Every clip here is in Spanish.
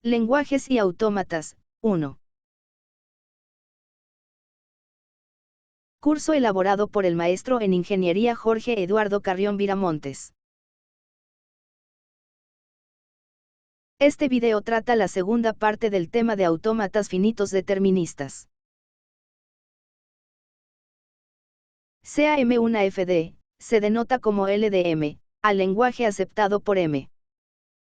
Lenguajes y autómatas, 1. Curso elaborado por el maestro en Ingeniería Jorge Eduardo Carrión Viramontes. Este video trata la segunda parte del tema de autómatas finitos deterministas. Sea M una FD, se denota como L de M, al lenguaje aceptado por M.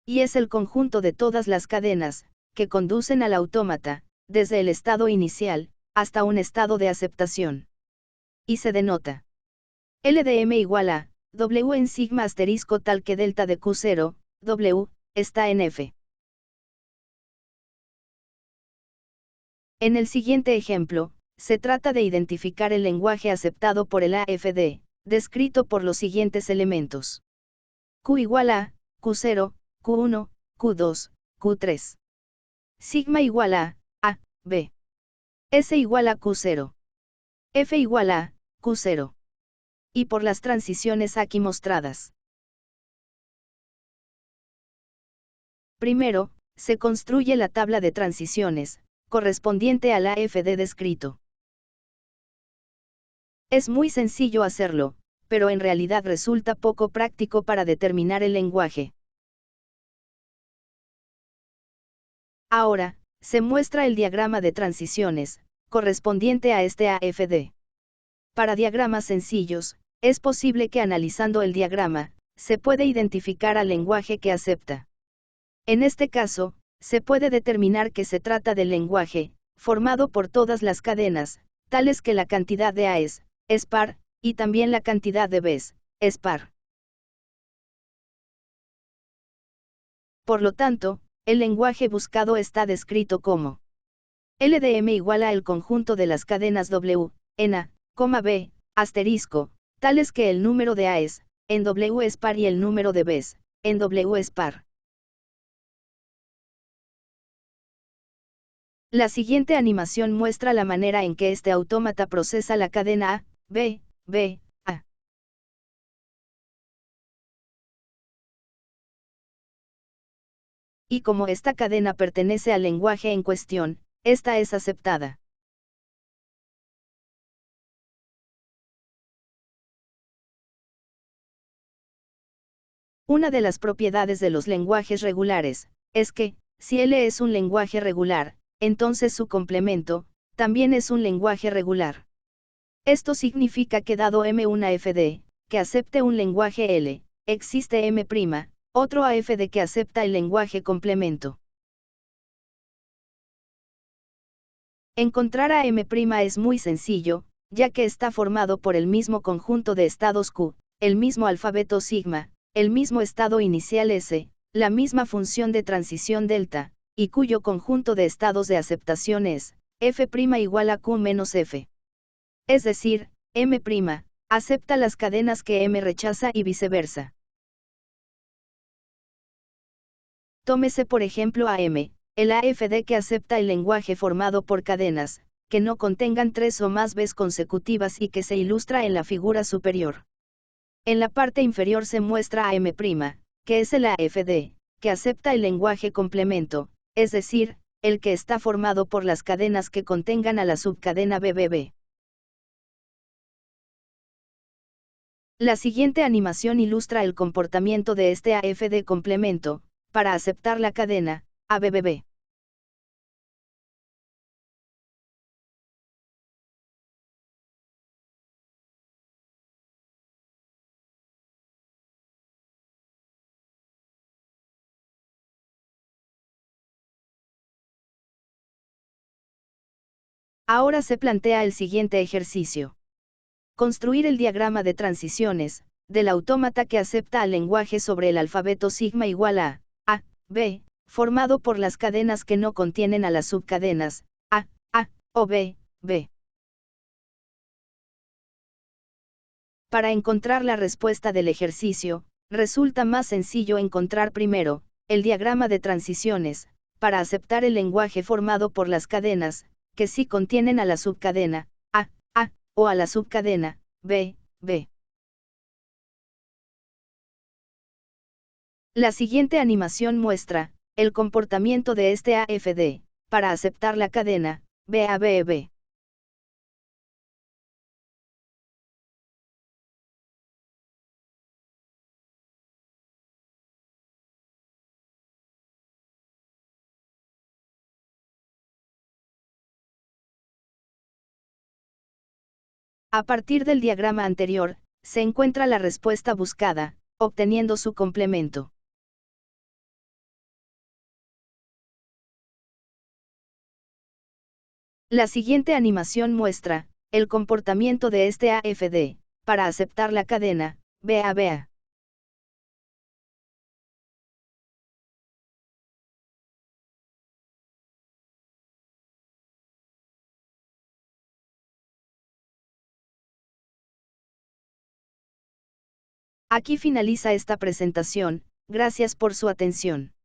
Y es el conjunto de todas las cadenas, que conducen al autómata, desde el estado inicial, hasta un estado de aceptación. Y se denota L de M igual a W en sigma asterisco tal que delta de Q0, W, está en F. En el siguiente ejemplo, se trata de identificar el lenguaje aceptado por el AFD, descrito por los siguientes elementos. Q igual a Q0, Q1, Q2, Q3. Sigma igual a B. S igual a Q0. F igual a Q0. Y por las transiciones aquí mostradas. Primero, se construye la tabla de transiciones, correspondiente al AFD descrito. Es muy sencillo hacerlo, pero en realidad resulta poco práctico para determinar el lenguaje. Ahora, se muestra el diagrama de transiciones, correspondiente a este AFD. Para diagramas sencillos, es posible que analizando el diagrama, se puede identificar al lenguaje que acepta. En este caso, se puede determinar que se trata del lenguaje, formado por todas las cadenas, tales que la cantidad de A's es par, y también la cantidad de B's es par. Por lo tanto, el lenguaje buscado está descrito como L de M igual a el conjunto de las cadenas W, en A, B, asterisco, tales que el número de A's en W es par y el número de B's en W es par. La siguiente animación muestra la manera en que este autómata procesa la cadena A, B, B, A. Y como esta cadena pertenece al lenguaje en cuestión, esta es aceptada. Una de las propiedades de los lenguajes regulares, es que, si L es un lenguaje regular, entonces su complemento, también es un lenguaje regular. Esto significa que dado M una FD, que acepte un lenguaje L, existe M', otro AFD que acepta el lenguaje complemento. Encontrar a M' es muy sencillo, ya que está formado por el mismo conjunto de estados Q, el mismo alfabeto sigma, el mismo estado inicial S, la misma función de transición delta, y cuyo conjunto de estados de aceptación es F' igual a Q menos F. Es decir, M' acepta las cadenas que M rechaza y viceversa. Tómese por ejemplo a M, el AFD que acepta el lenguaje formado por cadenas, que no contengan 3 o más B's consecutivas y que se ilustra en la figura superior. En la parte inferior se muestra a M', que es el AFD, que acepta el lenguaje complemento, es decir, el que está formado por las cadenas que contengan a la subcadena BBB. La siguiente animación ilustra el comportamiento de este AFD complemento, para aceptar la cadena ABBB. Ahora se plantea el siguiente ejercicio. Construir el diagrama de transiciones, del autómata que acepta al lenguaje sobre el alfabeto sigma igual a B, formado por las cadenas que no contienen a las subcadenas A o B, B. Para encontrar la respuesta del ejercicio, resulta más sencillo encontrar primero, el diagrama de transiciones, para aceptar el lenguaje formado por las cadenas, que sí contienen a la subcadena A, o a la subcadena B, B. La siguiente animación muestra el comportamiento de este AFD, para aceptar la cadena, BABB. A partir del diagrama anterior, se encuentra la respuesta buscada, obteniendo su complemento. La siguiente animación muestra el comportamiento de este AFD, para aceptar la cadena, BABA. Aquí finaliza esta presentación, gracias por su atención.